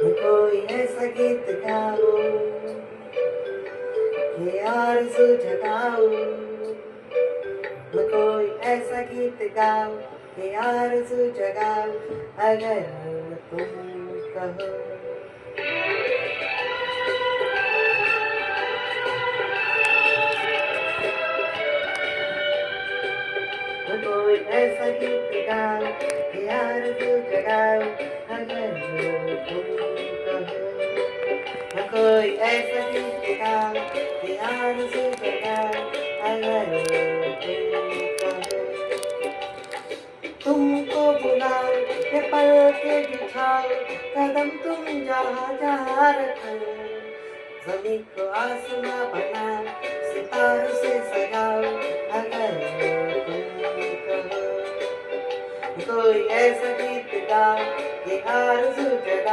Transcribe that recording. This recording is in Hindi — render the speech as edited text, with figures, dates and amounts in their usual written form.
कोई ऐसा गीत गाओ कि आरज़ू जगाओ। कोई ऐसा गीत गाओ कि आरज़ू जगाओ अगर तुम कहो। कोई ऐसा गीत गाओ कि आरज़ू जगाओ अगर तुम कहो। कोई ऐसा गीत गाओ कि आरज़ू जगाओ अगर तुम कहो। तुमको बुलाओ ये पल के बिछाओ कदम तुम जहाँ जहाँ रखो। ज़मीं को आसमां बनाओ सितारों से सजाओ अगर तुम कहो। कोई ऐसा गीत गाओ कि आरज़ू जगाओ।